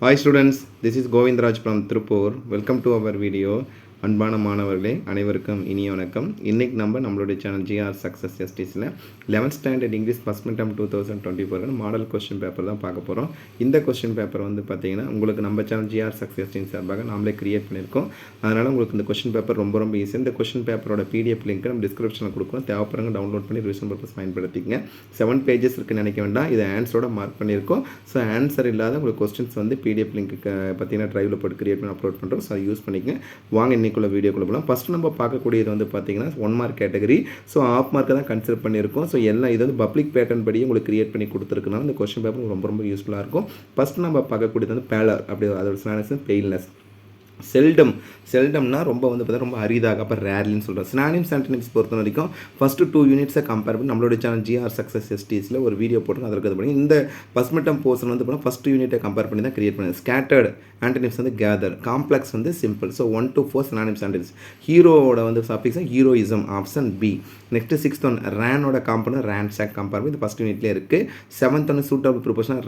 Hi students, this is Govindraj from Tripur. Welcome to our video. அன்பான மாணவர்களே அனைவருக்கும் இனிய வணக்கம். இன்னைக்கு நம்மளுடைய சேனல் ஜிஆர் சக்ஸஸ் எஸ்டிஸில் 11th standard English first mid term 2024 model question paper தான் பார்க்க போகிறோம். இந்த கொஸ்டின் பேப்பர் வந்து பார்த்தீங்கன்னா உங்களுக்கு நம்ம சேனல் ஜிஆர் சக்ஸஸ் எஸ்டின் சார்பாக நாமளே கிரியேட் பண்ணியிருக்கோம். அதனால் உங்களுக்கு இந்த கொஸ்டின் பேப்பர் ரொம்ப ஈஸி. இந்த கொஸ்டின் பேப்பரோட பிடிஎஃப் லிங்க் நம்ம டிஸ்கிரிப்ஷனில் கொடுக்குறோம். தேவைப்படுறவங்க டவுன்லோட் பண்ணி ரிவிஷன் பர்பஸ் பயன்படுத்திக்கங்க. 7 pages இருக்குன்னு நினைக்க வேண்டாம். இதை ஆன்சரோட மார்க் பண்ணியிருக்கோம். ஸோ ஆன்சர் இல்லாத உங்களுக்கு கொஸ்டின்ஸ் வந்து பிடிஎஃப் லிங்க்கு பார்த்தீங்கன்னா ட்ரைவில் போட்டு கிரியேட் பண்ணி அப்லோட் பண்ணுறோம். ஸோ யூஸ் பண்ணிக்கங்க. வாங்க இன்னைக்குள்ள வீடியோக்குள்ள போகலாம். ஃபர்ஸ்ட் நம்ம பார்க்கக்கூடியது வந்து பார்த்தீங்கன்னா 1 மார்க் கேட்டகரி. ஸோ ஆஃப் மார்க்கை தான் கன்சிடர் பண்ணியிருக்கோம். ஸோ எல்லாம் இது வந்து பப்ளிக் பேட்டர்ன் படி உங்களுக்கு கிரியேட் பண்ணி கொடுத்துருக்கனால இந்த கொஸ்டின் பேப்பர் ரொம்ப யூஸ்ஃபுல்லாக இருக்கும். ஃபர்ஸ்ட் நம்ம பார்க்கக்கூடியது வந்து பேலர், அப்படி அதோட சினானிம்ஸ் பெயின்லெஸ். செல்டம்னா ரொம்ப வந்து பார்த்தா ரொம்ப அரிதாக, அப்போ ரேர்லின்னு சொல்கிறோம். சினானிம்ஸ் ஆன்டனிம்ஸ் பொறுத்த வரைக்கும் ஃபஸ்ட்டு 2 யூனிட்ஸை கம்பேர் பண்ணி நம்மளோட சேனல் ஜிஆர் சக்ஸஸ் எஸ்டிஸில் ஒரு வீடியோ போட்டு அதில் இருக்கிறது பண்ணி இந்த ஃபஸ்ட் மிட் டர்ம் போர்ஷன் வந்து பார்த்தா ஃபஸ்ட் யூனிட்டை கம்பேர் பண்ணி தான் கிரியேட் பண்ணி. ஸ்கேட்டர்டு ஆன்டனிம்ஸ் வந்து கேதர், காம்ப்ளெக்ஸ் வந்து simple. So 1 to 4 synonyms antonyms. ஹீரோவோட வந்து suffix heroism, option B. Next 6th one ரேனோட காம்பனண்ட் ரேன்சாக் கம்பேர் பண்ணி இது ஃபஸ்ட் யூனிட்லேயே இருக்குது. 7th one suitable preposition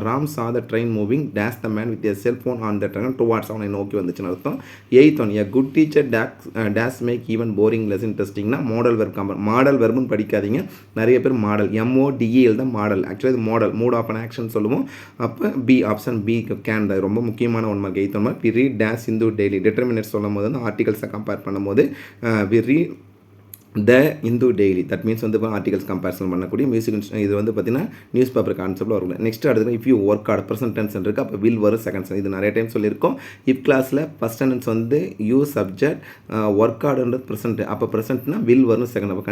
Ram saw the train moving dash the man with a cellphone on the train towards அவனை நோக்கி வந்துச்சுன்னு அர்த்தம். 8th one a good teacher dash make even boring less இன்ட்ரெஸ்டிங்னா modal verb compare. Modal வெர்புன்னு படிக்காதீங்க, நிறைய பேர் model MODEL தான் மாடல். ஆக்சுவலாக இது modal mood of an action சொல்லுவோம். அப்போ பி, ஆப்ஷன் பி கேன் தான் ரொம்ப முக்கியமான 1 mark. 8th one mark. We read dash Hindu daily determinate சொல்லும் போது வந்து ஆர்டிகல்ஸை கம்பேர் பண்ணும்போது we read the Hindu daily, that means வந்து ஆர்டிகல்ஸ் கம்பேரிசன் பண்ணக்கூடிய மியூசிக். இது வந்து பார்த்தீங்கன்னா நியூஸ் பேப்பர் கான்செப்டில் வரும். நெக்ஸ்ட் அடுத்து if you work hard present tense இருக்குது, அப்போ வில் வரும் செகண்ட் சென்ஸ். இது நிறைய டைம் சொல்லியிருக்கோம். இஃப் கிளாஸில் ஃபஸ்ட் டென்ஸ் வந்து யூ சப்ஜெக்ட், ஒர்க் ஹார்டுன்றது ப்ரெசென்ட், அப்போ ப்ரெசென்ட்னா வில் வரும் செகண்ட். அப்போ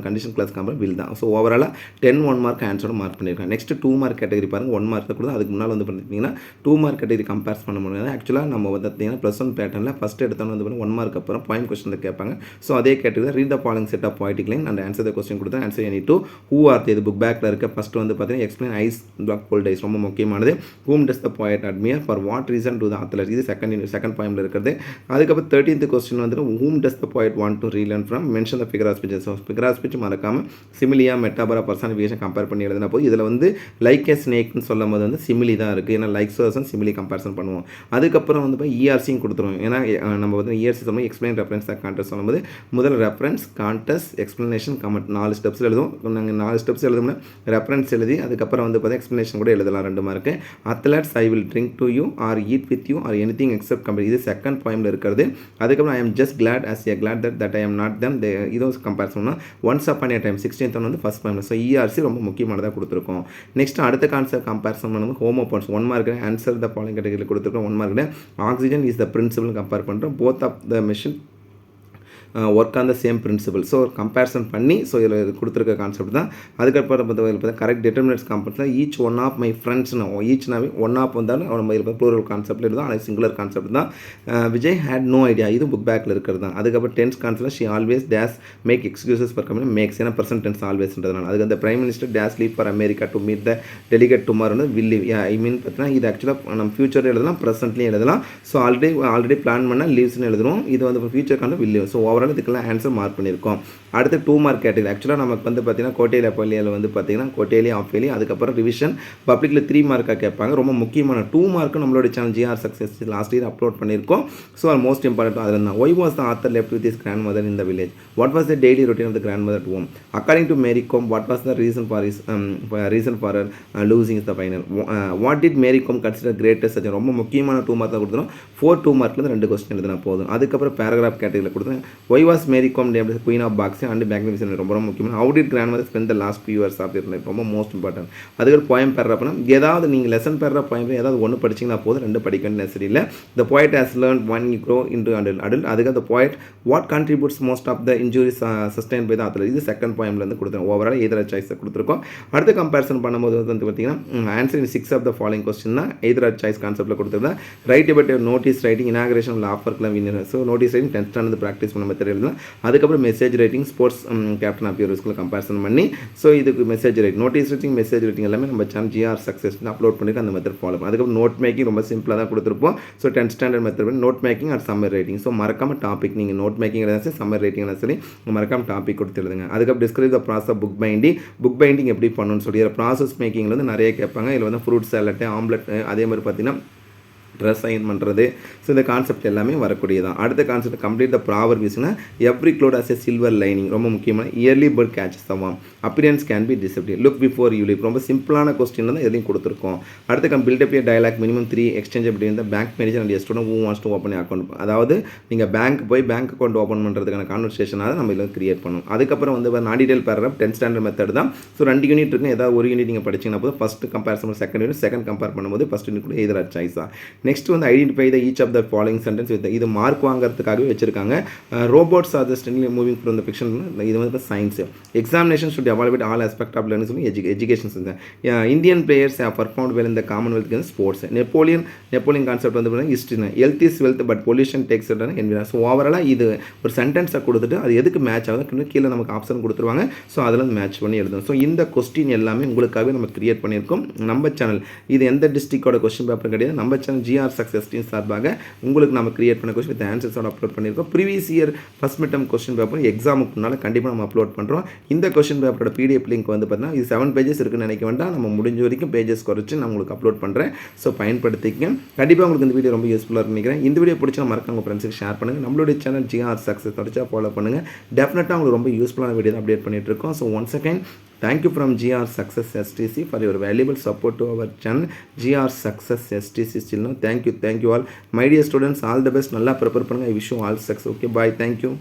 கண்டிஷன் கிளாஸ் கம்பேர் வில் தான். ஸோ ஓவராலாக 10 1 மார்க் ஆன்சரோட மார்க் பண்ணியிருக்கேன். நெக்ஸ்ட் 2 மார்க் கேட்டகரி பாருங்கள். 1 மார்க் கூட அதுக்கு முன்னால் வந்து பார்த்தீங்கன்னா 2 மார்க் கேட்டகரி கம்பேர்ஸ் பண்ண முடியாது. ஆக்சுவலாக நம்ம வந்து பார்த்தீங்கன்னா +1 பேட்டர்னில் ஃபஸ்ட் எடுத்தோன்னு வந்து 1 மார்க் அப்புறம் பாயிண்ட் கொஸ்டின் கேட்பாங்க. ஸோ அதே category read the following set of poetic line and answer the question கொடுத்தா answer any two. Who are இது புக் பேக்கில் இருக்க. ஃபஸ்ட்டு வந்து பார்த்தீங்கன்னா explain eyes black gold eyes, ரொம்ப முக்கியமானது. Whom does the poet admire, for what reason to the author, இது second பாயிண்டில் இருக்கிறது. அதுக்கப்புறம் 13th கொஸ்டின் வந்துட்டு whom does the poet want to relearn from, mention the figure of speech. So figure of speech மறக்காமல் சிமிலியா மெட்டாபரா personification compare பண்ணி எழுதினா போது இதில் வந்து லைக் ஏ ஸ்னேக்னு சொல்லும் போது வந்து சிமிலி தான் இருக்குது. ஏன்னா லைக் சர்சன் சிமிலி கம்பேரிசன் பண்ணுவோம். அதுக்கப்புறம் வந்து இப்போ ERCயும் கொடுத்துருவோம். ஏன்னா நம்ம வந்து ERC சொல்லும்போது எக்ஸ்பிளைன் ரெஃபரன்ஸ் கான்டெஸ்ட் சொல்லும்போது முதல் reference context explanation comment 4 steps எழுதுவோம். நாங்கள் 4 ஸ்டெப்ஸ் எழுதோம்னா ரெஃபரன்ஸ் எழுதி அதுக்கப்புறம் வந்து பார்த்தா எக்ஸ்பிளனேஷன் கூட எழுதலாம் 2 mark. Athletes I will drink to you or eat with you or anything except compare, இது செகண்ட் பாயிண்டில் இருக்கிறது. அதுக்கப்புறம் I am just glad as a glad that I am not them, இதுவும் கம்பேர் பண்ணால் once upon a time 16th one வந்து first point. So ERC ரொம்ப முக்கியமானதாக கொடுத்துருக்கோம். நெக்ஸ்ட் அடுத்த கான்செப்ட் கம்பேரிசன் பண்ணும்போது homophones 1 mark answer the following கேட்டகரியில் கொடுத்துருக்கோம். 1 மார்க்கில் oxygen is the principle compare பண்ணுறோம். Both of the machine work on the same principle. So comparison பண்ணி ஸோ இதில் கொடுத்துருக்க கான்செப்ட் தான். அதுக்கப்புறம் பார்த்தா கரெக்ட் டிட்டர்மினேட்ஸ் கான்செப்ட்டில் ஈச் ஒன் ஆஃப் மை ஃப்ரெண்ட்ஸ்னு ஈச்னாவே 1 ஆஃப் வந்தாலும் நம்ம இதில் ப்ளூரல் கான்செப்ட் தான், ஆனால் சிங்குலர் கான்செப்ட் தான். விஜய் ஹேட் நோ ஐடியா, இது புக் பேக்கில் இருக்கிறது தான். அதுக்கப்புறம் tense concept she always dash make excuses for company makes, ஏன்னா ப்ரெசன்ட் டென்ஸ் ஆல்வேஸ்ன்றதுனால. அதுக்கு அந்த prime minister dash leave for America to meet the delegate டுமாரோன்னு வில் லீவ். ஐ மீன் பார்த்தீங்கன்னா இது ஆக்சுவலாக நம்ம ஃபியூச்சர் எழுதலாம், ப்ரெசென்ட்லேயும் எழுதலாம். ஸோ ஆல்ரெடி பிளான் பண்ணால் லீவ்ஸ்னு எழுதுவோம். இது வந்து ஃபியூச்சர் கான வில் லீவ். ஸோ ஓவரால் இதுக்கெல்லாம் ஆன்சர் மார்க் பண்ணியிருக்கோம். அடுத்து 2 மார்க் கேட்டகரி. ஆக்சுவலாக நமக்கு வந்து பார்த்தீங்கன்னா கோட்டையில் அப்பலியில் வந்து பார்த்தீங்கன்னா கோட்டையிலே ஆஃபேலி, அதுக்கப்புறம் ரிவிஷன் பப்ளிக்கில் 3 மார்க்காக கேட்பாங்க. ரொம்ப முக்கியமான 2 மார்க்கு நம்மளோட channel GR success last year upload பண்ணியிருக்கோம். ஸோ அது மோஸ்ட் இம்பார்ட்டன்ட் அதில் தான். Why was the author left with his grandmother in the village, what was the daily routine of the grandmother at home, according to Mary Kom what was the reason for losing the final, what did Mary Kom consider greatest surgeon. ரொம்ப முக்கியமான 2 mark தான் கொடுத்துரும். 2 மார்க்லேருந்து 2 question எழுதினா போதும். அதுக்கப்புறம் paragraph கேட்டகரியில் கொடுத்துருங்க. Why was Mary Kom queen of boxing and magnificent, ரொம்ப முக்கியமான. How did grandmother spend the last few years of her life, ரொம்ப மோஸ்ட் இம்பார்ட்டன்ட். அதுக்கப்புறம் போயம் பேராகிராஃப்னா ஏதாவது நீங்கள் லெசன் பேராகிராஃப் போயம் ஏதாவது 1 படிச்சிங்கன்னா போதும், 2 படிக்க வேண்டிய நெசரி இல்லை. The poet has learn when you grow into adult. அதுக்கு the poet what contributes most of the injuries sustain by the author, இது செகண்ட் பாயிண்ட்லேருந்து கொடுத்துருக்கோம். ஓவரால் எதிர சாய்ஸை கொடுத்துருக்கோம். அடுத்து கம்பேரிசன் பண்ணும்போது வந்து பார்த்தீங்கன்னா answer in 6 of the following question தான் எதிர சாய்ஸ் கான்செப்ட்டில் கொடுத்துருந்தா. Write about notice writing inauguration of our club winner. So notice writing 10th standard practice பண்ண மெத்தட் எழுதலாம். அதுக்கப்புறம் message writing sports captain of your ஸ்கூலில் கம்பேரிசன் பண்ணி ஸோ இதுக்கு message writing notice writing message writing எல்லாமே நம்ம சேனல் ஜிஆர் சக்ஸஸ் அப்லோட் பண்ணிட்டு அந்த மெத்தட் ஃபாலோ பண்ணும். அதுக்கப்புறம் நோட் மேக்கிங் ரொம்ப சிம்பிளாக தான் கொடுத்துருப்போம். ஸோ 10th ஸ்டாண்டர்ட் மெத்தட் பண்ணி note making and summary writing. So மறக்காம டாபிக் நீங்கள் நோட் மேக்கிங் எழுதாச்சு சம்மர் ரைட்டிங் சொல்லி மறக்காம டாபிக் கொடுத்து எழுதுங்க. அதுக்கப்புறம் describe the process book binding எப்படி பண்ணணும்னு சொல்லி ப்ராசஸ் மேக்கிங்கில் வந்து நிறைய கேட்பாங்க. இதில் வந்து ஃப்ரூட் சாலட்டு ஆம்லெட் அதே மாதிரி பார்த்தீங்கன்னா ட்ரெஸ் அயன் பண்ணுறது. ஸோ இந்த கான்செப்ட் எல்லாமே வரக்கூடியதான். அடுத்த கான்செப்ட் கம்ப்ளீட் த ப்ராவர் வீஸ்னா every cloud has a silver lining. ரொம்ப முக்கியமான early bird catches the worm. Appearance can be discipline. Look before you leave. ரொம்ப சிம்பிளான கொஸ்டின் தான் எதையும் கொடுத்துருக்கோம். அடுத்து build up a dialogue minimum 3 exchange between the bank manager and student who wants to open account. அதாவது நீங்கள் பேங்க் போய் bank account open பண்ணுறதுக்கான கான்வர்சேஷனாக நம்ம இதில் கிரியேட் பண்ணணும். அதுக்கப்புறம் வந்து நான் detail paragraph 10th standard method தான். ஸோ 2 யூனிட் இருக்குது. ஏதாவது ஒரு யூனிட் நீங்கள் படிச்சிங்கன்னா போது first comparison second unit, second compare பண்ணும்போது ஃபஸ்ட் யூனிட் கூட எதிராக சாய்ஸாக. நெக்ஸ்ட் வந்து identify the each of the following sentence with இது மார்க் வாங்குறதுக்காகவே வச்சிருக்காங்க. Robots are the steadily moving from the fiction. இது வந்து science. Examination should evaluate all aspect of learning சொல்லி education. Indian players have performed well in the Commonwealth games sports. Napoleon concept வந்து history. Health is wealth but pollution takes environment. ஸோ ஓவராலாக இது ஒரு சென்டென்ஸை கொடுத்துட்டு அது எதுக்கு மேட்ச் ஆகுது கீழே நமக்கு ஆப்ஷன் கொடுத்துருவாங்க. ஸோ அதில் மேட்ச் பண்ணி எழுதணும். ஸோ இந்த கொஸ்டின் எல்லாமே உங்களுக்காகவே நம்ம கிரியேட் பண்ணியிருக்கோம். நம்ம சேனல் இது எந்த டிஸ்ட்ரிக்டோட கொஸ்டின் பேப்பர் கிடையாது. நம்ம சேனல் GR சக்ஸஸ் டீம் சார்பாக உங்களுக்கு நம்ம கிரியேட் பண்ண கொஸ்டின் வித் ஆன்சர்ஸோட அப்லோட் பண்ணியிருக்கோம். Previous year first mid term question paper எக்ஸாமுக்கு முன்னால் கண்டிப்பாக நம்ம அப்லோட் பண்ணுறோம். இந்த கொஸ்டின் பேப்பரோட PDF லிங்க் வந்து பார்த்தீங்கன்னா இது 7 பேஜஸ் இருக்குன்னு நினைக்க வேண்டாம். நம்ம முடிஞ்ச வரைக்கும் பேஜஸ் குறைச்சி நான் உங்களுக்கு அப்லோட் பண்ணுறேன். ஸோ பயன்படுத்திக்க. கண்டிப்பாக உங்களுக்கு இந்த வீடியோ ரொம்ப யூஸ்ஃபுல்லாக நினைக்கிறேன். இந்த வீடியோ பிடிச்சா மறக்காம உங்கள் ஃப்ரெண்ட்ஸுக்கு ஷேர் பண்ணுங்கள். நம்மளுடைய சேனல் GR சக்ஸஸ் தொடச்சா ஃபாலோ பண்ணுங்கள். டெஃபினட்டாக உங்களுக்கு ரொம்ப யூஸ்ஃபுல்லான வீடியோ தான் அப்டேட் பண்ணிட்டு இருக்கோம். So once again thank you from GR Success STC for your valuable support to our channel GR Success STC. Still now thank you all my dear students. All the best. நல்லா prepare பண்ணுங்க. I wish you all success. Okay, bye. Thank you.